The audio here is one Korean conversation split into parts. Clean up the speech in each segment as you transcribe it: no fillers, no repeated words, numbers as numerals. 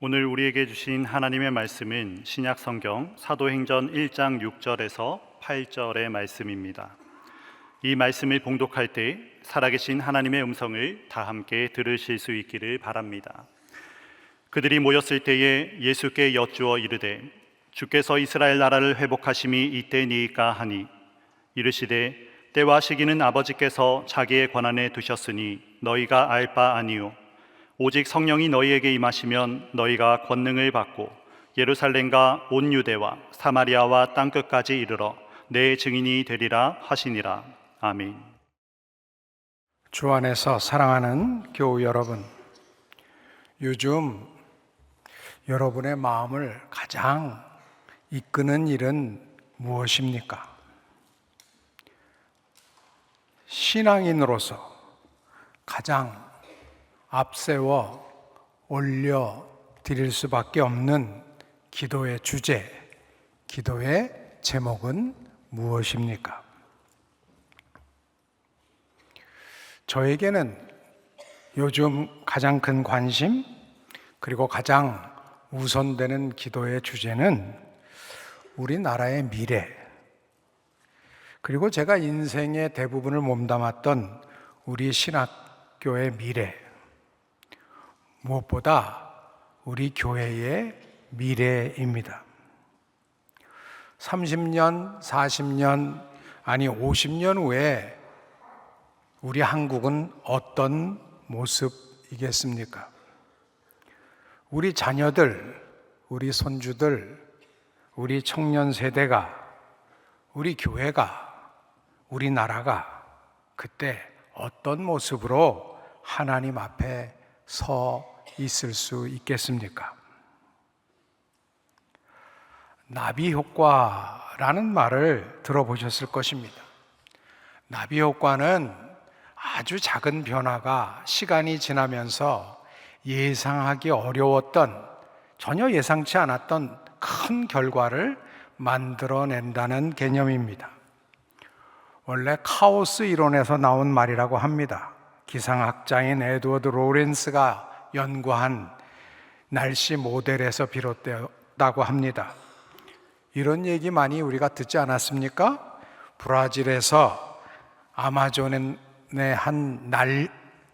오늘 우리에게 주신 하나님의 말씀은 신약성경 사도행전 1장 6절에서 8절의 말씀입니다. 이 말씀을 봉독할 때 살아계신 하나님의 음성을 다 함께 들으실 수 있기를 바랍니다. 그들이 모였을 때에 예수께 여쭈어 이르되 주께서 이스라엘 나라를 회복하심이 이때니이까 하니 이르시되 때와 시기는 아버지께서 자기의 권한에 두셨으니 너희가 알 바 아니요 오직 성령이 너희에게 임하시면 너희가 권능을 받고 예루살렘과 온 유대와 사마리아와 땅끝까지 이르러 내 증인이 되리라 하시니라. 아멘. 주 안에서 사랑하는 교우 여러분, 요즘 여러분의 마음을 가장 이끄는 일은 무엇입니까? 신앙인으로서 가장 앞세워 올려드릴 수밖에 없는 기도의 주제, 기도의 제목은 무엇입니까? 저에게는 요즘 가장 큰 관심, 그리고 가장 우선되는 기도의 주제는 우리나라의 미래, 그리고 제가 인생의 대부분을 몸담았던 우리 신학교의 미래, 무엇보다 우리 교회의 미래입니다. 30년, 40년, 아니 50년 후에 우리 한국은 어떤 모습이겠습니까? 우리 자녀들, 우리 손주들, 우리 청년 세대가, 우리 교회가, 우리 나라가 그때 어떤 모습으로 하나님 앞에 서 있을 수 있겠습니까? 나비 효과라는 말을 들어보셨을 것입니다. 나비 효과는 아주 작은 변화가 시간이 지나면서 예상하기 어려웠던, 전혀 예상치 않았던 큰 결과를 만들어낸다는 개념입니다. 원래 카오스 이론에서 나온 말이라고 합니다. 기상학자인 에드워드 로렌스가 연구한 날씨 모델에서 비롯되었다고 합니다. 이런 얘기 많이 우리가 듣지 않았습니까? 브라질에서 아마존의 한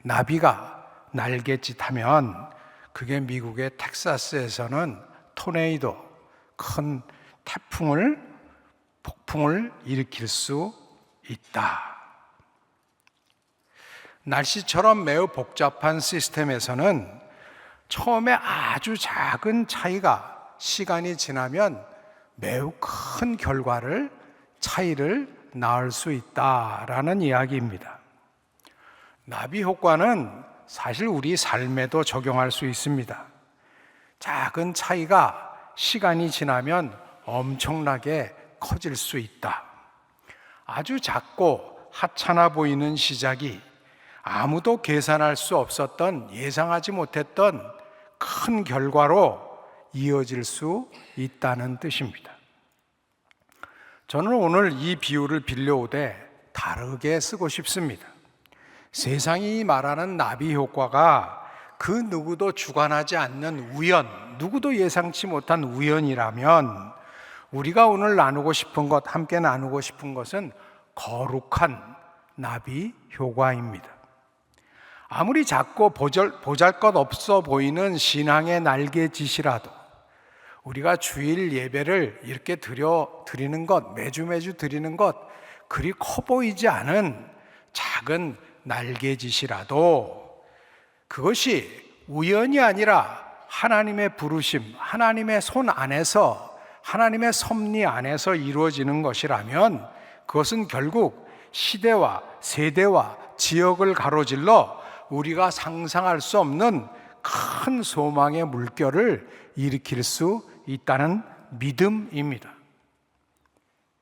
나비가 날갯짓하면 그게 미국의 텍사스에서는 토네이도, 큰 폭풍을 일으킬 수 있다. 날씨처럼 매우 복잡한 시스템에서는 처음에 아주 작은 차이가 시간이 지나면 매우 큰 차이를 낳을 수 있다라는 이야기입니다. 나비 효과는 사실 우리 삶에도 적용할 수 있습니다. 작은 차이가 시간이 지나면 엄청나게 커질 수 있다. 아주 작고 하찮아 보이는 시작이 아무도 계산할 수 없었던, 예상하지 못했던 큰 결과로 이어질 수 있다는 뜻입니다. 저는 오늘 이 비유를 빌려오되 다르게 쓰고 싶습니다. 세상이 말하는 나비 효과가 그 누구도 주관하지 않는 우연, 누구도 예상치 못한 우연이라면 우리가 오늘 함께 나누고 싶은 것은 거룩한 나비 효과입니다. 아무리 작고 보잘것없어 보이는 신앙의 날개짓이라도 우리가 주일 예배를 이렇게 드리는 것, 매주 드리는 것, 그리 커 보이지 않은 작은 날개짓이라도 그것이 우연이 아니라 하나님의 부르심, 하나님의 손 안에서, 하나님의 섭리 안에서 이루어지는 것이라면 그것은 결국 시대와 세대와 지역을 가로질러 우리가 상상할 수 없는 큰 소망의 물결을 일으킬 수 있다는 믿음입니다.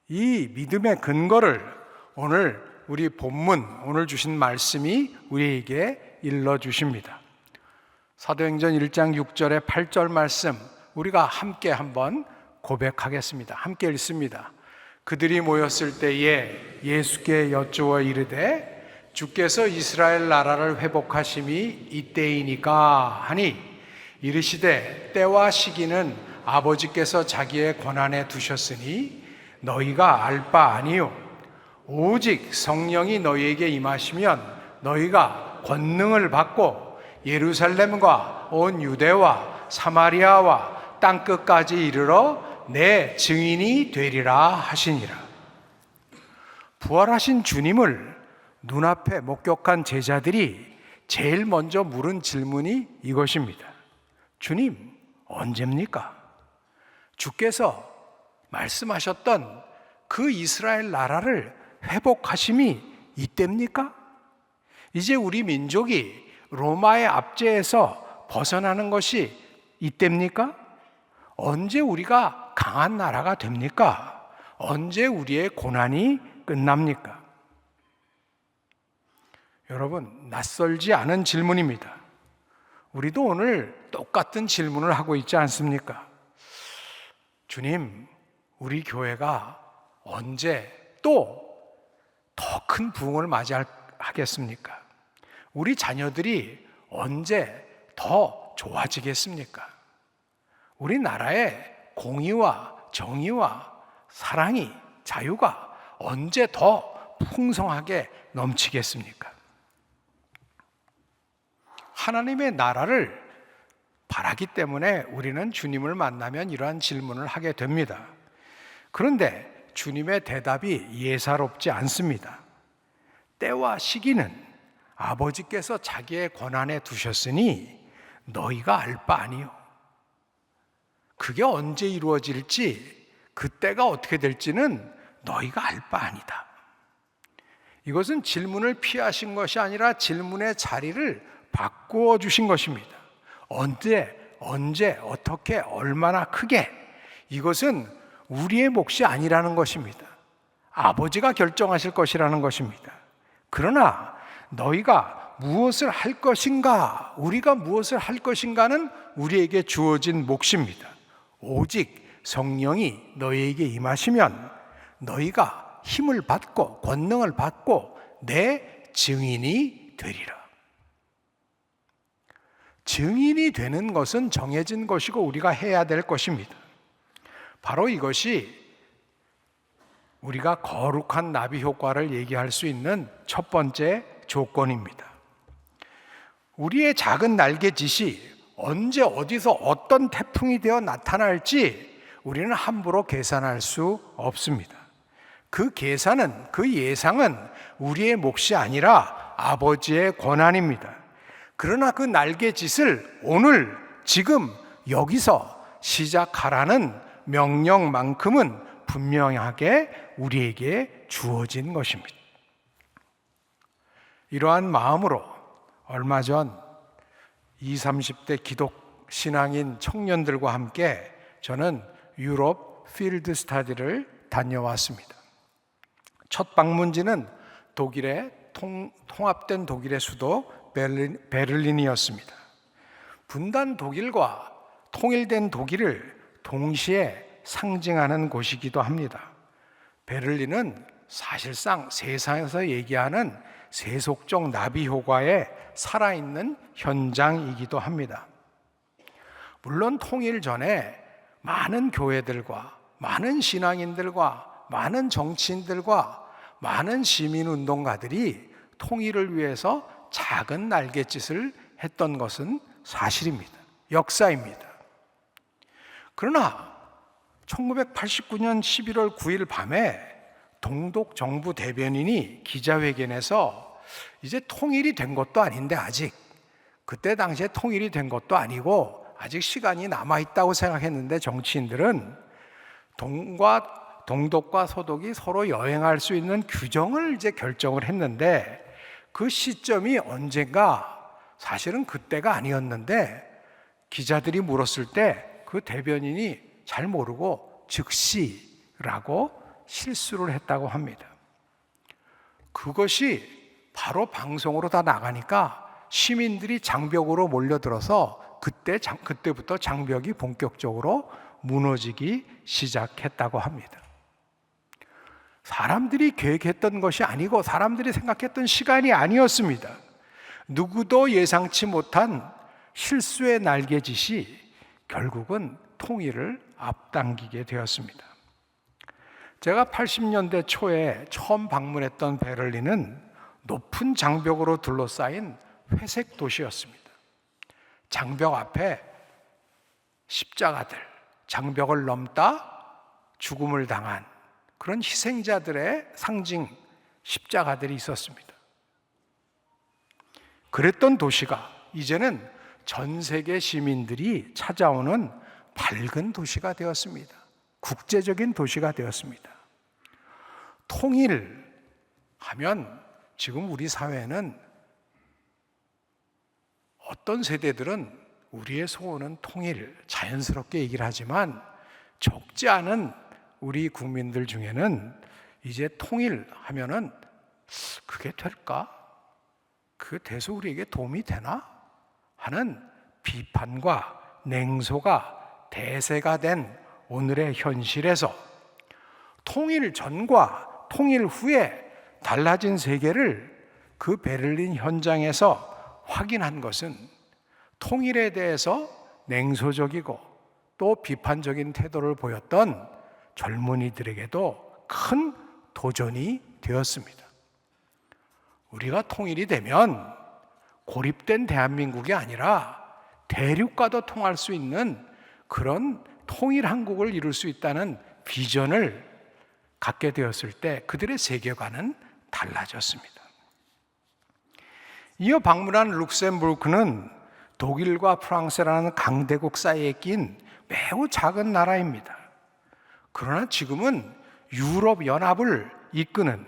이 믿음의 근거를 오늘 우리 본문, 오늘 주신 말씀이 우리에게 일러주십니다. 사도행전 1장 6절에 8절 말씀, 우리가 함께 한번 고백하겠습니다. 함께 읽습니다. 그들이 모였을 때에 예수께 여쭈어 이르되 주께서 이스라엘 나라를 회복하심이 이때이니까 하니 이르시되 때와 시기는 아버지께서 자기의 권한에 두셨으니 너희가 알 바 아니요 오직 성령이 너희에게 임하시면 너희가 권능을 받고 예루살렘과 온 유대와 사마리아와 땅끝까지 이르러 내 증인이 되리라 하시니라. 부활하신 주님을 눈앞에 목격한 제자들이 제일 먼저 물은 질문이 이것입니다. 주님, 언제입니까? 주께서 말씀하셨던 그 이스라엘 나라를 회복하심이 이때입니까? 이제 우리 민족이 로마의 압제에서 벗어나는 것이 이때입니까? 언제 우리가 강한 나라가 됩니까? 언제 우리의 고난이 끝납니까? 여러분, 낯설지 않은 질문입니다. 우리도 오늘 똑같은 질문을 하고 있지 않습니까? 주님, 우리 교회가 언제 또 더 큰 부흥을 맞이하겠습니까? 우리 자녀들이 언제 더 좋아지겠습니까? 우리나라의 공의와 정의와 사랑이, 자유가 언제 더 풍성하게 넘치겠습니까? 하나님의 나라를 바라기 때문에 우리는 주님을 만나면 이러한 질문을 하게 됩니다. 그런데 주님의 대답이 예사롭지 않습니다. 때와 시기는 아버지께서 자기의 권한에 두셨으니 너희가 알 바 아니요. 그게 언제 이루어질지, 그때가 어떻게 될지는 너희가 알 바 아니다. 이것은 질문을 피하신 것이 아니라 질문의 자리를 바꾸어 주신 것입니다. 언제, 어떻게, 얼마나 크게, 이것은 우리의 몫이 아니라는 것입니다. 아버지가 결정하실 것이라는 것입니다. 그러나 너희가 무엇을 할 것인가, 우리가 무엇을 할 것인가는 우리에게 주어진 몫입니다. 오직 성령이 너희에게 임하시면 너희가 힘을 받고 권능을 받고 내 증인이 되리라. 증인이 되는 것은 정해진 것이고 우리가 해야 될 것입니다. 바로 이것이 우리가 거룩한 나비 효과를 얘기할 수 있는 첫 번째 조건입니다. 우리의 작은 날갯짓이 언제 어디서 어떤 태풍이 되어 나타날지 우리는 함부로 계산할 수 없습니다. 그 계산은, 그 예상은 우리의 몫이 아니라 아버지의 권한입니다. 그러나 그 날갯짓을 오늘 지금 여기서 시작하라는 명령만큼은 분명하게 우리에게 주어진 것입니다. 이러한 마음으로 얼마 전 20, 30대 기독 신앙인 청년들과 함께 저는 유럽 필드 스타디를 다녀왔습니다. 첫 방문지는 독일의 통합된 독일의 수도 베를린이었습니다. 분단 독일과 통일된 독일을 동시에 상징하는 곳이기도 합니다. 베를린은 사실상 세상에서 얘기하는 세속적 나비 효과의 살아있는 현장이기도 합니다. 물론 통일 전에 많은 교회들과 많은 신앙인들과 많은 정치인들과 많은 시민운동가들이 통일을 위해서 작은 날갯짓을 했던 것은 사실입니다. 역사입니다. 그러나 1989년 11월 9일 밤에 동독 정부 대변인이 기자회견에서 이제 통일이 된 것도 아닌데 아직 그때 당시에 통일이 된 것도 아니고 아직 시간이 남아있다고 생각했는데 정치인들은 동독과 서독이 서로 여행할 수 있는 규정을 이제 결정을 했는데 그 시점이 언젠가 사실은 그때가 아니었는데 기자들이 물었을 때 그 대변인이 잘 모르고 즉시라고 실수를 했다고 합니다. 그것이 바로 방송으로 다 나가니까 시민들이 장벽으로 몰려들어서 그때부터 장벽이 본격적으로 무너지기 시작했다고 합니다. 사람들이 계획했던 것이 아니고 사람들이 생각했던 시간이 아니었습니다. 누구도 예상치 못한 실수의 날개짓이 결국은 통일을 앞당기게 되었습니다. 제가 80년대 초에 처음 방문했던 베를린은 높은 장벽으로 둘러싸인 회색 도시였습니다. 장벽 앞에 십자가들, 장벽을 넘다 죽음을 당한 그런 희생자들의 상징 십자가들이 있었습니다. 그랬던 도시가 이제는 전 세계 시민들이 찾아오는 밝은 도시가 되었습니다. 국제적인 도시가 되었습니다. 통일하면 지금 우리 사회는 어떤 세대들은 우리의 소원은 통일, 자연스럽게 얘기를 하지만 적지 않은 우리 국민들 중에는 이제 통일하면은 그게 될까? 그게 돼서 우리에게 도움이 되나? 하는 비판과 냉소가 대세가 된 오늘의 현실에서 통일 전과 통일 후에 달라진 세계를 그 베를린 현장에서 확인한 것은 통일에 대해서 냉소적이고 또 비판적인 태도를 보였던 젊은이들에게도 큰 도전이 되었습니다. 우리가 통일이 되면 고립된 대한민국이 아니라 대륙과도 통할 수 있는 그런 통일 한국을 이룰 수 있다는 비전을 갖게 되었을 때 그들의 세계관은 달라졌습니다. 이어 방문한 룩셈부르크는 독일과 프랑스라는 강대국 사이에 낀 매우 작은 나라입니다. 그러나 지금은 유럽연합을 이끄는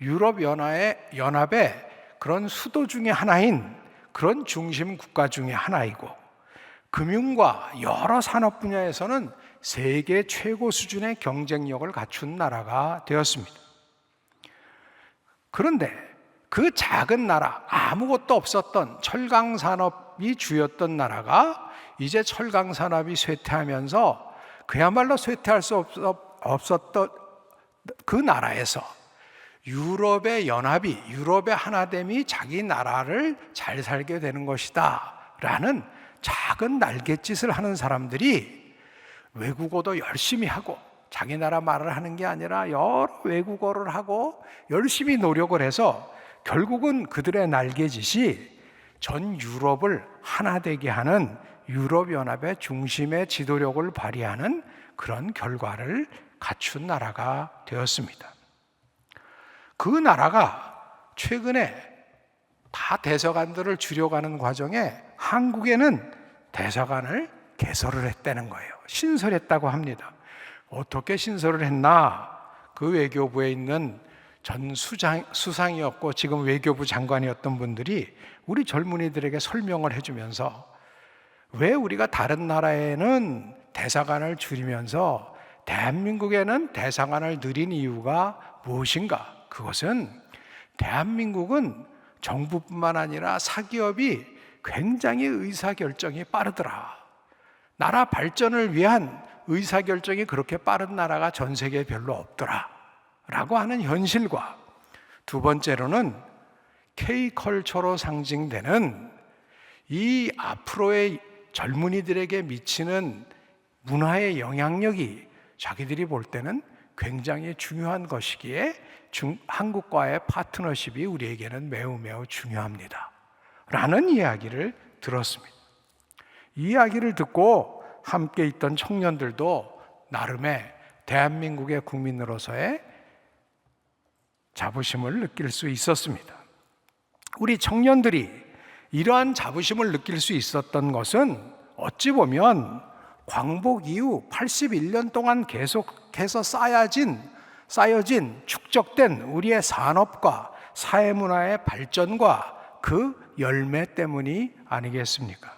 유럽연합의 그런 수도 중에 하나인 그런 중심 국가 중에 하나이고 금융과 여러 산업 분야에서는 세계 최고 수준의 경쟁력을 갖춘 나라가 되었습니다. 그런데 그 작은 나라, 아무것도 없었던 철강 산업이 주였던 나라가 이제 철강 산업이 쇠퇴하면서 그야말로 쇠퇴할 수 없었던 그 나라에서 유럽의 연합이, 유럽의 하나됨이 자기 나라를 잘 살게 되는 것이다 라는 작은 날갯짓을 하는 사람들이 외국어도 열심히 하고 자기 나라 말을 하는 게 아니라 여러 외국어를 하고 열심히 노력을 해서 결국은 그들의 날갯짓이 전 유럽을 하나 되게 하는 유럽연합의 중심의 지도력을 발휘하는 그런 결과를 갖춘 나라가 되었습니다. 그 나라가 최근에 다 대사관들을 줄여가는 과정에 한국에는 대사관을 개설을 했다는 거예요. 신설했다고 합니다. 어떻게 신설을 했나? 그 외교부에 있는 전 수상이었고 지금 외교부 장관이었던 분들이 우리 젊은이들에게 설명을 해주면서 왜 우리가 다른 나라에는 대사관을 줄이면서 대한민국에는 대사관을 늘린 이유가 무엇인가? 그것은 대한민국은 정부뿐만 아니라 사기업이 굉장히 의사결정이 빠르더라. 나라 발전을 위한 의사결정이 그렇게 빠른 나라가 전 세계에 별로 없더라 라고 하는 현실과 두 번째로는 K컬처로 상징되는 이 앞으로의 젊은이들에게 미치는 문화의 영향력이 자기들이 볼 때는 굉장히 중요한 것이기에 한국과의 파트너십이 우리에게는 매우 매우 중요합니다 라는 이야기를 들었습니다. 이 이야기를 듣고 함께 있던 청년들도 나름의 대한민국의 국민으로서의 자부심을 느낄 수 있었습니다. 우리 청년들이 이러한 자부심을 느낄 수 있었던 것은 어찌 보면 광복 이후 81년 동안 계속해서 쌓여진 축적된 우리의 산업과 사회문화의 발전과 그 열매 때문이 아니겠습니까?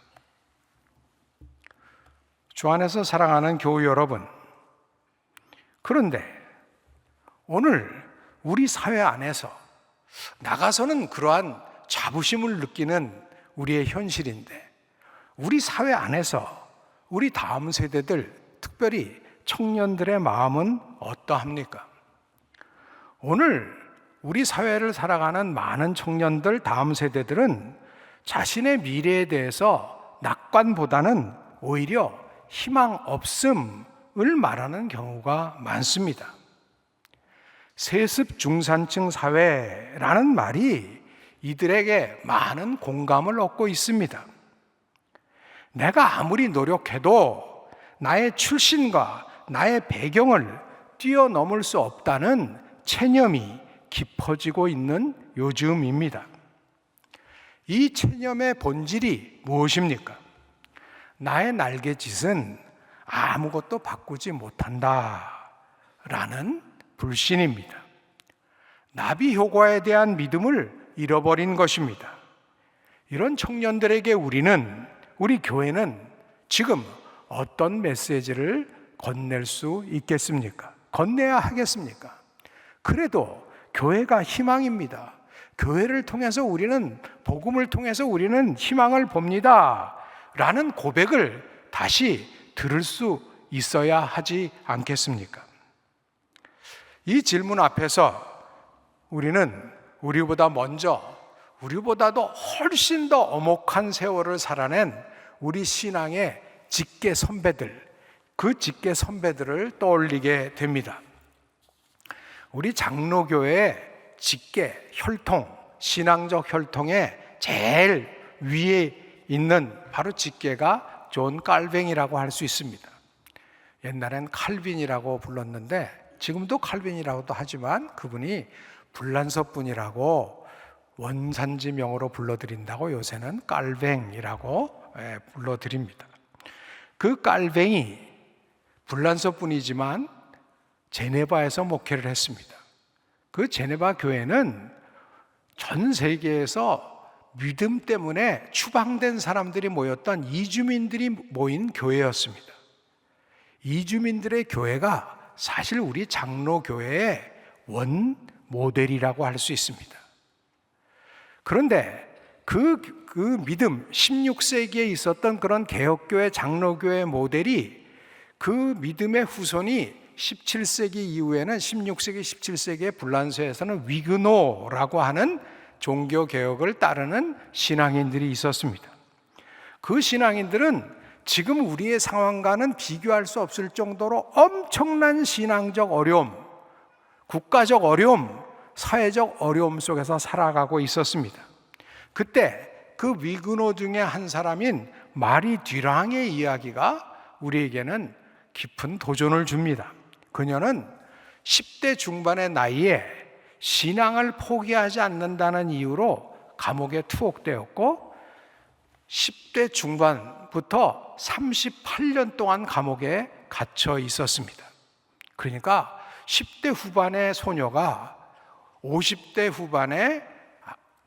주 안에서 사랑하는 교우 여러분, 그런데 오늘 우리 사회 안에서 나가서는 그러한 자부심을 느끼는 우리의 현실인데 우리 사회 안에서 우리 다음 세대들, 특별히 청년들의 마음은 어떠합니까? 오늘 우리 사회를 살아가는 많은 청년들, 다음 세대들은 자신의 미래에 대해서 낙관보다는 오히려 희망 없음을 말하는 경우가 많습니다. 세습 중산층 사회라는 말이 이들에게 많은 공감을 얻고 있습니다. 내가 아무리 노력해도 나의 출신과 나의 배경을 뛰어넘을 수 없다는 체념이 깊어지고 있는 요즘입니다. 이 체념의 본질이 무엇입니까? 나의 날갯짓은 아무것도 바꾸지 못한다라는 불신입니다. 나비 효과에 대한 믿음을 잃어버린 것입니다. 이런 청년들에게 우리 교회는 지금 어떤 메시지를 건넬 수 있겠습니까? 건네야 하겠습니까? 그래도 교회가 희망입니다. 교회를 통해서 복음을 통해서 우리는 희망을 봅니다. 라는 고백을 다시 들을 수 있어야 하지 않겠습니까? 이 질문 앞에서 우리는 우리보다도 훨씬 더 엄혹한 세월을 살아낸 우리 신앙의 직계 선배들, 그 직계 선배들을 떠올리게 됩니다. 우리 장로교회의 직계 혈통, 신앙적 혈통의 제일 위에 있는 바로 직계가 존 칼뱅이라고 할 수 있습니다. 옛날엔 칼빈이라고 불렀는데 지금도 칼빈이라고도 하지만 그분이 불란서 분이라고 원산지명으로 불러드린다고 요새는 칼뱅이라고 불러드립니다. 그 칼뱅이 불란서 분이지만 제네바에서 목회를 했습니다. 그 제네바 교회는 전 세계에서 믿음 때문에 추방된 사람들이 모였던 이주민들이 모인 교회였습니다. 이주민들의 교회가 사실 우리 장로교회의 원 모델이라고 할 수 있습니다. 그런데 그 믿음, 16세기에 있었던 그런 개혁교회, 장로교회 모델이 그 믿음의 후손이 17세기 이후에는 16세기, 17세기의 불란서에서는 위그노라고 하는 종교개혁을 따르는 신앙인들이 있었습니다. 그 신앙인들은 지금 우리의 상황과는 비교할 수 없을 정도로 엄청난 신앙적 어려움, 국가적 어려움, 사회적 어려움 속에서 살아가고 있었습니다. 그때 그 위그노 중에 한 사람인 마리 듀랑의 이야기가 우리에게는 깊은 도전을 줍니다. 그녀는 10대 중반의 나이에 신앙을 포기하지 않는다는 이유로 감옥에 투옥되었고 10대 중반부터 38년 동안 감옥에 갇혀 있었습니다. 그러니까 10대 후반의 소녀가 50대 후반에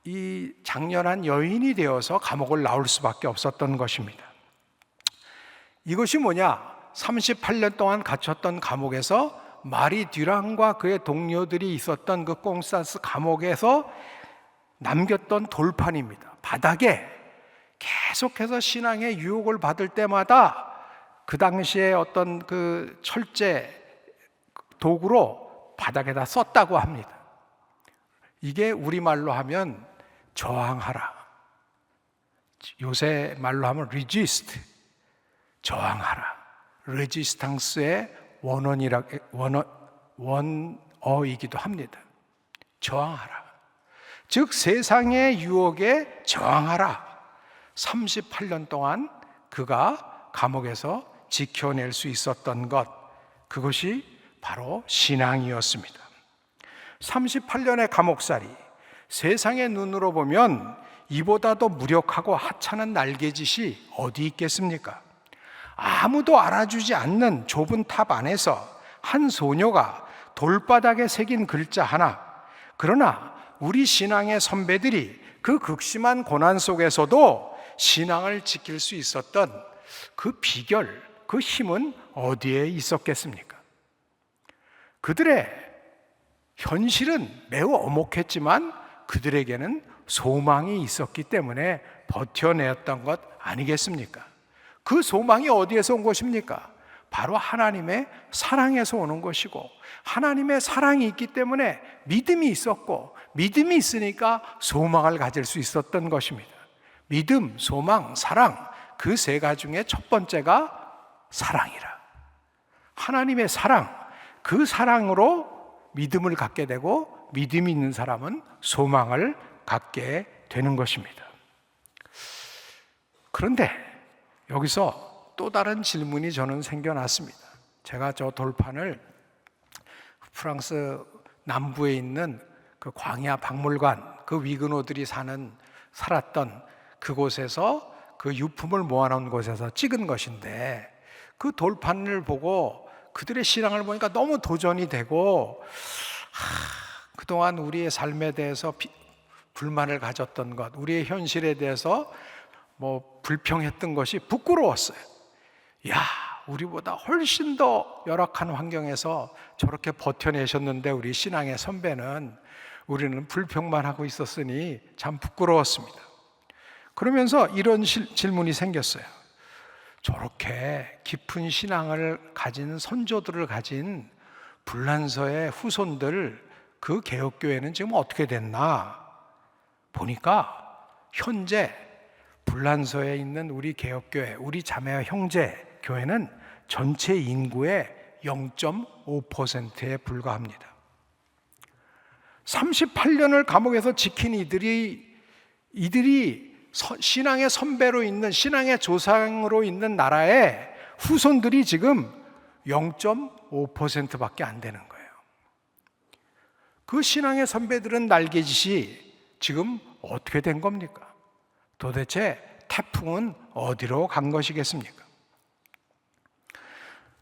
이 장렬한 여인이 되어서 감옥을 나올 수밖에 없었던 것입니다. 이것이 뭐냐? 38년 동안 갇혔던 감옥에서 마리 듀랑과 그의 동료들이 있었던 그 꽁산스 감옥에서 남겼던 돌판입니다. 바닥에 계속해서 신앙의 유혹을 받을 때마다 그 당시에 어떤 그 철제 도구로 바닥에다 썼다고 합니다. 이게 우리말로 하면 저항하라. 요새 말로 하면 resist, 저항하라. 레지스탕스의 원어이기도 합니다. 저항하라. 즉 세상의 유혹에 저항하라. 38년 동안 그가 감옥에서 지켜낼 수 있었던 것, 그것이 바로 신앙이었습니다. 38년의 감옥살이, 세상의 눈으로 보면 이보다도 무력하고 하찮은 날개짓이 어디 있겠습니까? 아무도 알아주지 않는 좁은 탑 안에서 한 소녀가 돌바닥에 새긴 글자 하나. 그러나 우리 신앙의 선배들이 그 극심한 고난 속에서도 신앙을 지킬 수 있었던 그 비결, 그 힘은 어디에 있었겠습니까? 그들의 현실은 매우 엄혹했지만 그들에게는 소망이 있었기 때문에 버텨냈던 것 아니겠습니까? 그 소망이 어디에서 온 것입니까? 바로 하나님의 사랑에서 오는 것이고, 하나님의 사랑이 있기 때문에 믿음이 있었고, 믿음이 있으니까 소망을 가질 수 있었던 것입니다. 믿음, 소망, 사랑, 그 세 가지 중에 첫 번째가 사랑이라. 하나님의 사랑, 그 사랑으로 믿음을 갖게 되고 믿음이 있는 사람은 소망을 갖게 되는 것입니다. 그런데 여기서 또 다른 질문이 저는 생겨났습니다. 제가 저 돌판을 프랑스 남부에 있는 그 광야 박물관, 그 위그노들이 살았던 그곳에서 그 유품을 모아놓은 곳에서 찍은 것인데, 그 돌판을 보고 그들의 신앙을 보니까 너무 도전이 되고, 그동안 우리의 삶에 대해서 불만을 가졌던 것, 우리의 현실에 대해서 불평했던 것이 부끄러웠어요. 야, 우리보다 훨씬 더 열악한 환경에서 저렇게 버텨내셨는데 우리 신앙의 선배는, 우리는 불평만 하고 있었으니 참 부끄러웠습니다. 그러면서 이런 질문이 생겼어요. 저렇게 깊은 신앙을 가진 선조들을 가진 불란서의 후손들, 그 개혁교회는 지금 어떻게 됐나 보니까, 현재 불란서에 있는 우리 개혁교회, 우리 자매와 형제 교회는 전체 인구의 0.5%에 불과합니다. 38년을 감옥에서 지킨 이들이 신앙의 선배로 있는, 신앙의 조상으로 있는 나라의 후손들이 지금 0.5%밖에 안 되는 거예요. 그 신앙의 선배들은 날개짓이 지금 어떻게 된 겁니까? 도대체 태풍은 어디로 간 것이겠습니까?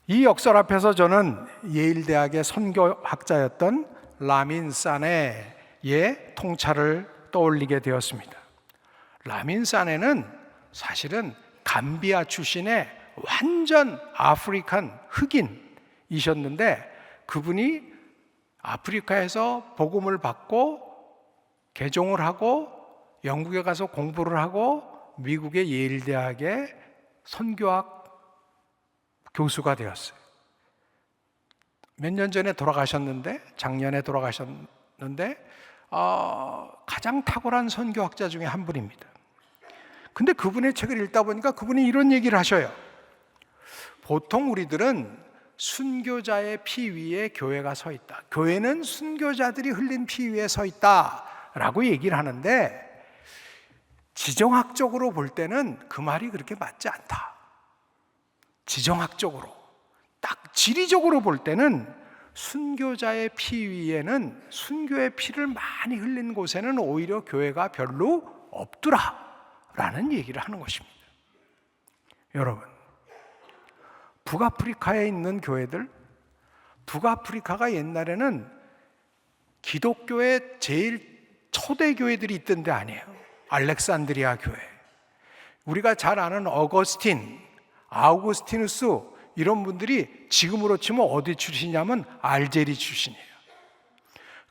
이 역설 앞에서 저는 예일대학의 선교학자였던 라민 사네의 통찰을 떠올리게 되었습니다. 라민 사네는 사실은 감비아 출신의 완전 아프리칸 흑인이셨는데, 그분이 아프리카에서 복음을 받고 개종을 하고 영국에 가서 공부를 하고 미국의 예일대학의 선교학 교수가 되었어요. 몇 년 전에 돌아가셨는데, 작년에 돌아가셨는데 가장 탁월한 선교학자 중에 한 분입니다. 근데 그분의 책을 읽다 보니까 그분이 이런 얘기를 하셔요. 보통 우리들은 순교자의 피 위에 교회가 서 있다, 교회는 순교자들이 흘린 피 위에 서 있다 라고 얘기를 하는데, 지정학적으로 볼 때는 그 말이 그렇게 맞지 않다. 지정학적으로, 딱 지리적으로 볼 때는 순교자의 피 위에는, 순교의 피를 많이 흘린 곳에는 오히려 교회가 별로 없더라 라는 얘기를 하는 것입니다. 여러분, 북아프리카에 있는 교회들, 북아프리카가 옛날에는 기독교의 제일 초대 교회들이 있던 데 아니에요. 알렉산드리아 교회, 우리가 잘 아는 어거스틴, 아우구스티누스, 이런 분들이 지금으로 치면 어디 출신이냐면 알제리 출신이에요.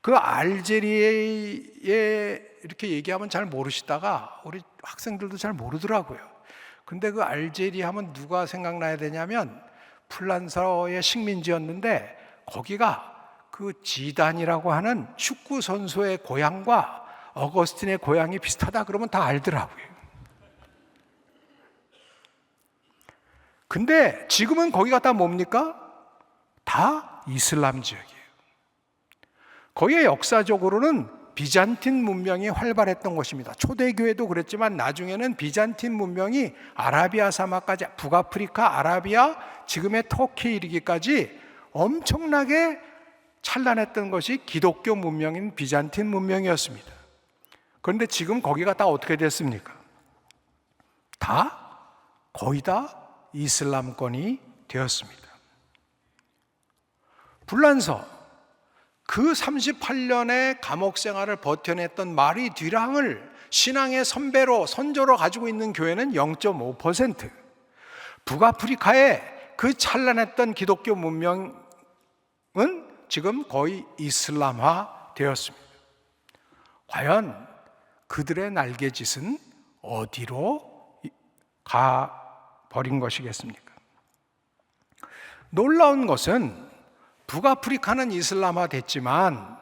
그 알제리에 이렇게 얘기하면 잘 모르시다가 우리 학생들도 잘 모르더라고요. 근데 그 알제리 하면 누가 생각나야 되냐면 플란서의 식민지였는데, 거기가 그 지단이라고 하는 축구 선수의 고향과 어거스틴의 고향이 비슷하다 그러면 다 알더라고요. 근데 지금은 거기가 다 뭡니까? 다 이슬람 지역이에요. 거기에 역사적으로는 비잔틴 문명이 활발했던 것입니다. 초대교회도 그랬지만 나중에는 비잔틴 문명이 아라비아 사막까지, 북아프리카, 아라비아, 지금의 터키에 이르기까지 엄청나게 찬란했던 것이 기독교 문명인 비잔틴 문명이었습니다. 그런데 지금 거기가 다 어떻게 됐습니까? 거의 다 이슬람권이 되었습니다. 불란서, 그 38년의 감옥 생활을 버텨냈던 마리 듀랑을 신앙의 선배로, 선조로 가지고 있는 교회는 0.5%. 북아프리카의 그 찬란했던 기독교 문명은 지금 거의 이슬람화 되었습니다. 과연 그들의 날개짓은 어디로 가버린 것이겠습니까? 놀라운 것은 북아프리카는 이슬람화 됐지만,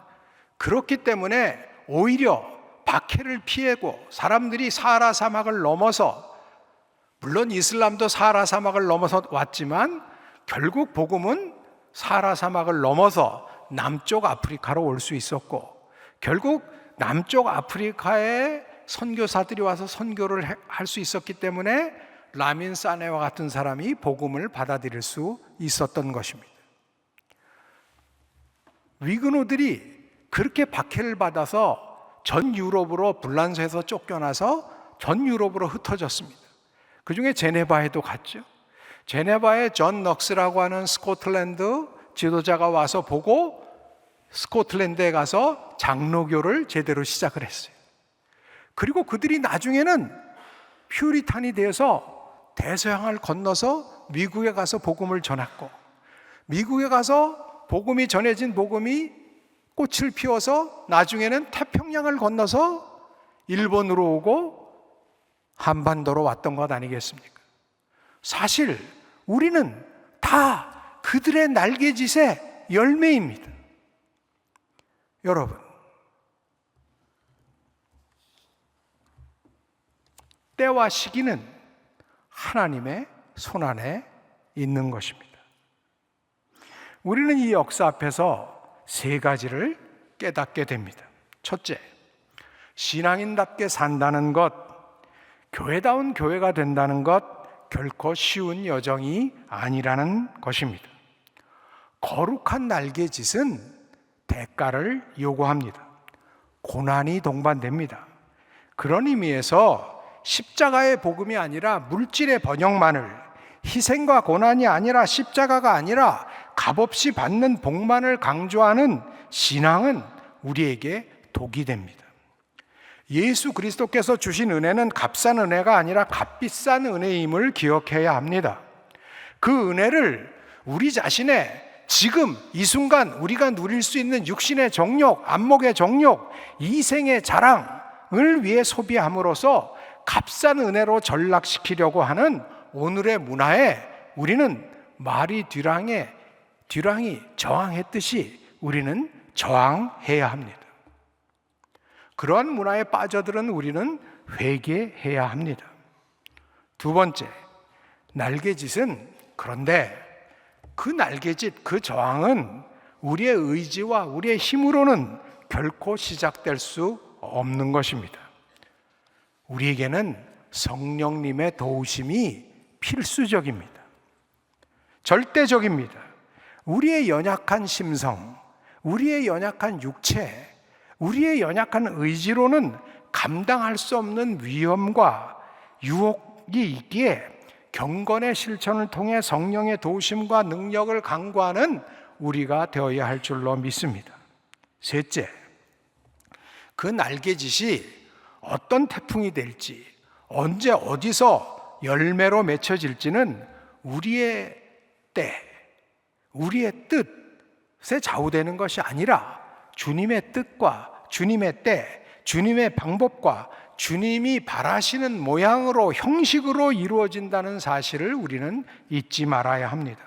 그렇기 때문에 오히려 박해를 피하고 사람들이 사하라 사막을 넘어서 물론 이슬람도 사하라 사막을 넘어서 왔지만 결국 복음은 사하라 사막을 넘어서 남쪽 아프리카로 올 수 있었고, 결국 남쪽 아프리카에 선교사들이 와서 선교를 할 수 있었기 때문에 라민 사네와 같은 사람이 복음을 받아들일 수 있었던 것입니다. 위그노들이 그렇게 박해를 받아서 전 유럽으로 불란서에서 쫓겨나서 전 유럽으로 흩어졌습니다. 그 중에 제네바에도 갔죠. 제네바에 존 넉스라고 하는 스코틀랜드 지도자가 와서 보고 스코틀랜드에 가서 장로교를 제대로 시작을 했어요. 그리고 그들이 나중에는 퓨리탄이 되어서 대서양을 건너서 미국에 가서 복음을 전했고, 미국에 가서 복음이 전해진 복음이 꽃을 피워서 나중에는 태평양을 건너서 일본으로 오고 한반도로 왔던 것 아니겠습니까? 사실 우리는 다 그들의 날개짓의 열매입니다. 여러분, 때와 시기는 하나님의 손안에 있는 것입니다. 우리는 이 역사 앞에서 세 가지를 깨닫게 됩니다. 첫째, 신앙인답게 산다는 것, 교회다운 교회가 된다는 것 결코 쉬운 여정이 아니라는 것입니다. 거룩한 날개짓은 대가를 요구합니다. 고난이 동반됩니다. 그런 의미에서 십자가의 복음이 아니라 물질의 번영만을, 희생과 고난이 아니라 십자가가 아니라 값없이 받는 복만을 강조하는 신앙은 우리에게 독이 됩니다. 예수 그리스도께서 주신 은혜는 값싼 은혜가 아니라 값비싼 은혜임을 기억해야 합니다. 그 은혜를 우리 자신의 지금 이 순간 우리가 누릴 수 있는 육신의 정욕, 안목의 정욕, 이생의 자랑을 위해 소비함으로써 값싼 은혜로 전락시키려고 하는 오늘의 문화에 우리는 말이 뒤랑이 저항했듯이 우리는 저항해야 합니다. 그러한 문화에 빠져들은 우리는 회개해야 합니다. 두 번째, 날개짓은, 그런데 그 날개짓, 그 저항은 우리의 의지와 우리의 힘으로는 결코 시작될 수 없는 것입니다. 우리에게는 성령님의 도우심이 필수적입니다. 절대적입니다. 우리의 연약한 심성, 우리의 연약한 육체, 우리의 연약한 의지로는 감당할 수 없는 위험과 유혹이 있기에 경건의 실천을 통해 성령의 도우심과 능력을 간구하는 우리가 되어야 할 줄로 믿습니다. 셋째, 그 날개짓이 어떤 태풍이 될지, 언제 어디서 열매로 맺혀질지는 우리의 때, 우리의 뜻에 좌우되는 것이 아니라 주님의 뜻과 주님의 때, 주님의 방법과 주님이 바라시는 모양으로, 형식으로 이루어진다는 사실을 우리는 잊지 말아야 합니다.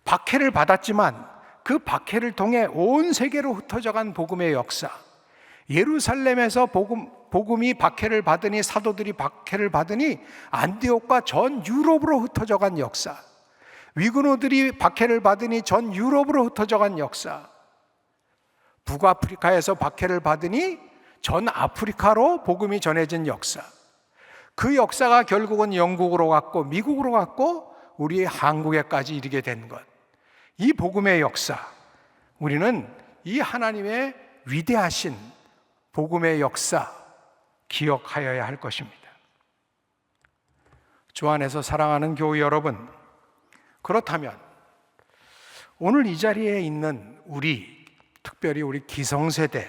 박해를 받았지만 그 박해를 통해 온 세계로 흩어져간 복음의 역사, 예루살렘에서 복음이 박해를 받으니, 사도들이 박해를 받으니 안디옥과 전 유럽으로 흩어져간 역사, 위그노들이 박해를 받으니 전 유럽으로 흩어져간 역사, 북아프리카에서 박해를 받으니 전 아프리카로 복음이 전해진 역사, 그 역사가 결국은 영국으로 갔고 미국으로 갔고 우리 한국에까지 이르게 된 것, 이 복음의 역사, 우리는 이 하나님의 위대하신 복음의 역사 기억하여야 할 것입니다. 주 안에서 사랑하는 교회 여러분, 그렇다면 오늘 이 자리에 있는 우리, 특별히 우리 기성세대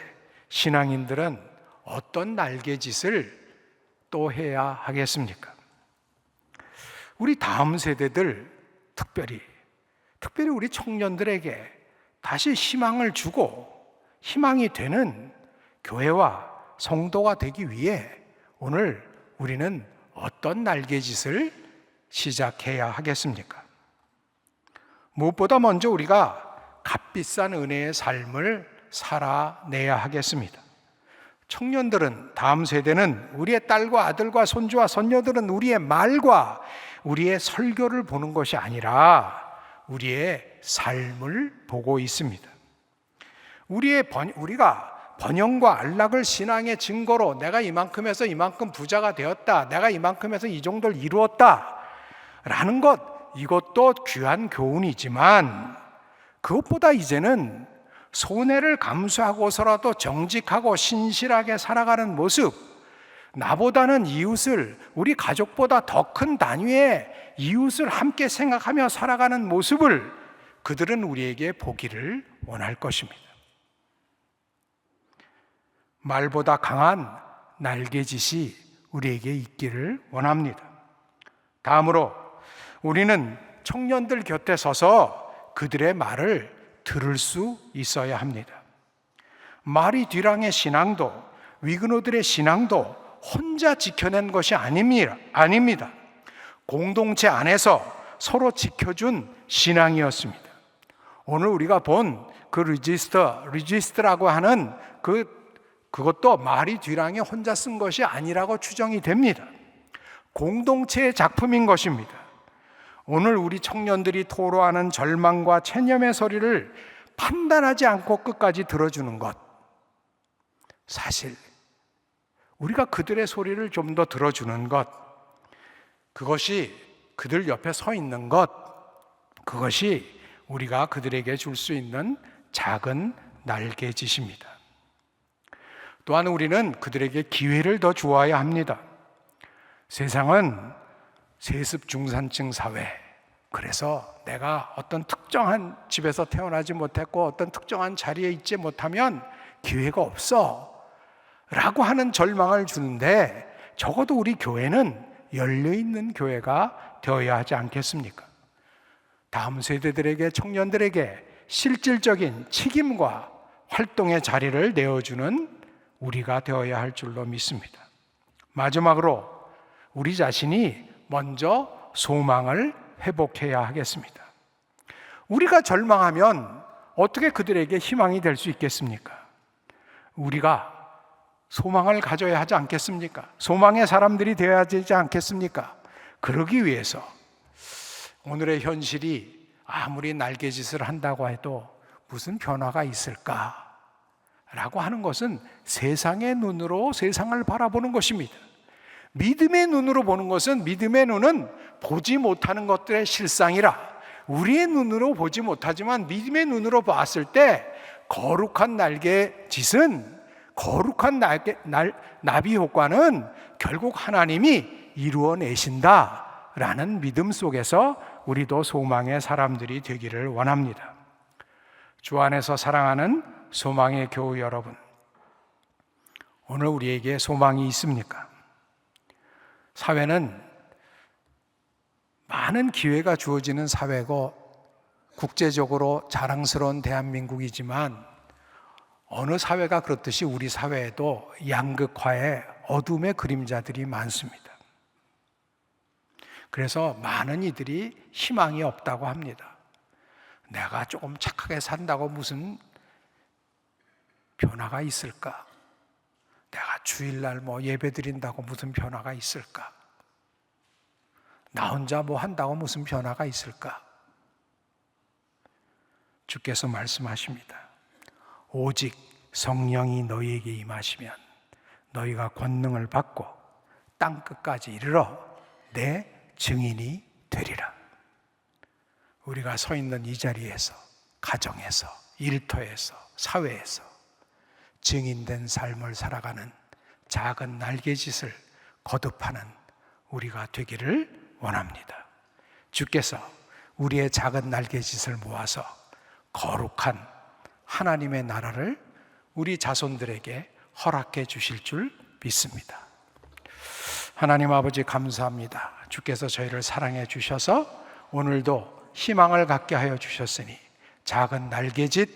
신앙인들은 어떤 날개짓을 또 해야 하겠습니까? 우리 다음 세대들, 특별히 우리 청년들에게 다시 희망을 주고 희망이 되는 교회와 성도가 되기 위해 오늘 우리는 어떤 날개짓을 시작해야 하겠습니까? 무엇보다 먼저 우리가 값비싼 은혜의 삶을 살아내야 하겠습니다. 청년들은, 다음 세대는 우리의 딸과 아들과 손주와 손녀들은 우리의 말과 우리의 설교를 보는 것이 아니라 우리의 삶을 보고 있습니다. 우리가 번영과 안락을 신앙의 증거로 내가 이만큼 해서 이만큼 부자가 되었다, 내가 이만큼 해서 이 정도를 이루었다 라는 것, 이것도 귀한 교훈이지만 그것보다 이제는 손해를 감수하고서라도 정직하고 신실하게 살아가는 모습, 나보다는 이웃을, 우리 가족보다 더 큰 단위의 이웃을 함께 생각하며 살아가는 모습을 그들은 우리에게 보기를 원할 것입니다. 말보다 강한 날개짓이 우리에게 있기를 원합니다. 다음으로 우리는 청년들 곁에 서서 그들의 말을 들을 수 있어야 합니다. 마리 듀랑의 신앙도, 위그노들의 신앙도 혼자 지켜낸 것이 아닙니다. 공동체 안에서 서로 지켜준 신앙이었습니다. 오늘 우리가 본 그 리지스트라고 하는 그것도 마리 듀랑이 혼자 쓴 것이 아니라고 추정이 됩니다. 공동체의 작품인 것입니다. 오늘 우리 청년들이 토로하는 절망과 체념의 소리를 판단하지 않고 끝까지 들어주는 것, 사실 우리가 그들의 소리를 좀 더 들어주는 것, 그것이 그들 옆에 서 있는 것, 그것이 우리가 그들에게 줄 수 있는 작은 날개짓입니다. 또한 우리는 그들에게 기회를 더 주어야 합니다. 세상은 세습 중산층 사회, 그래서 내가 어떤 특정한 집에서 태어나지 못했고 어떤 특정한 자리에 있지 못하면 기회가 없어 라고 하는 절망을 주는데, 적어도 우리 교회는 열려있는 교회가 되어야 하지 않겠습니까? 다음 세대들에게, 청년들에게 실질적인 책임과 활동의 자리를 내어주는 우리가 되어야 할 줄로 믿습니다. 마지막으로 우리 자신이 먼저 소망을 회복해야 하겠습니다. 우리가 절망하면 어떻게 그들에게 희망이 될 수 있겠습니까? 우리가 소망을 가져야 하지 않겠습니까? 소망의 사람들이 되어야 되지 않겠습니까? 그러기 위해서 오늘의 현실이 아무리 날개짓을 한다고 해도 무슨 변화가 있을까? 라고 하는 것은 세상의 눈으로 세상을 바라보는 것입니다. 믿음의 눈으로 보는 것은, 믿음의 눈은 보지 못하는 것들의 실상이라, 우리의 눈으로 보지 못하지만 믿음의 눈으로 봤을 때 거룩한 날개짓은, 거룩한 나비 효과는 결국 하나님이 이루어내신다라는 믿음 속에서 우리도 소망의 사람들이 되기를 원합니다. 주 안에서 사랑하는 소망의 교우 여러분, 오늘 우리에게 소망이 있습니까? 사회는 많은 기회가 주어지는 사회고 국제적으로 자랑스러운 대한민국이지만 어느 사회가 그렇듯이 우리 사회에도 양극화의 어둠의 그림자들이 많습니다. 그래서 많은 이들이 희망이 없다고 합니다. 내가 조금 착하게 산다고 무슨 변화가 있을까? 내가 주일날 예배 드린다고 무슨 변화가 있을까? 나 혼자 한다고 무슨 변화가 있을까? 주께서 말씀하십니다. 오직 성령이 너희에게 임하시면 너희가 권능을 받고 땅 끝까지 이르러 내 증인이 되리라. 우리가 서 있는 이 자리에서, 가정에서, 일터에서, 사회에서 증인된 삶을 살아가는 작은 날개짓을 거듭하는 우리가 되기를 원합니다. 주께서 우리의 작은 날개짓을 모아서 거룩한 하나님의 나라를 우리 자손들에게 허락해 주실 줄 믿습니다. 하나님 아버지 감사합니다. 주께서 저희를 사랑해 주셔서 오늘도 희망을 갖게 하여 주셨으니 작은 날개짓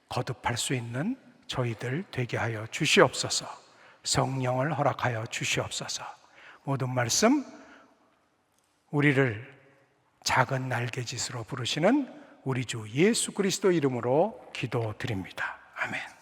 거듭할 수 있는 저희들 되게 하여 주시옵소서. 성령을 허락하여 주시옵소서. 모든 말씀 우리를 작은 날개짓으로 부르시는 우리 주 예수 그리스도 이름으로 기도드립니다. 아멘.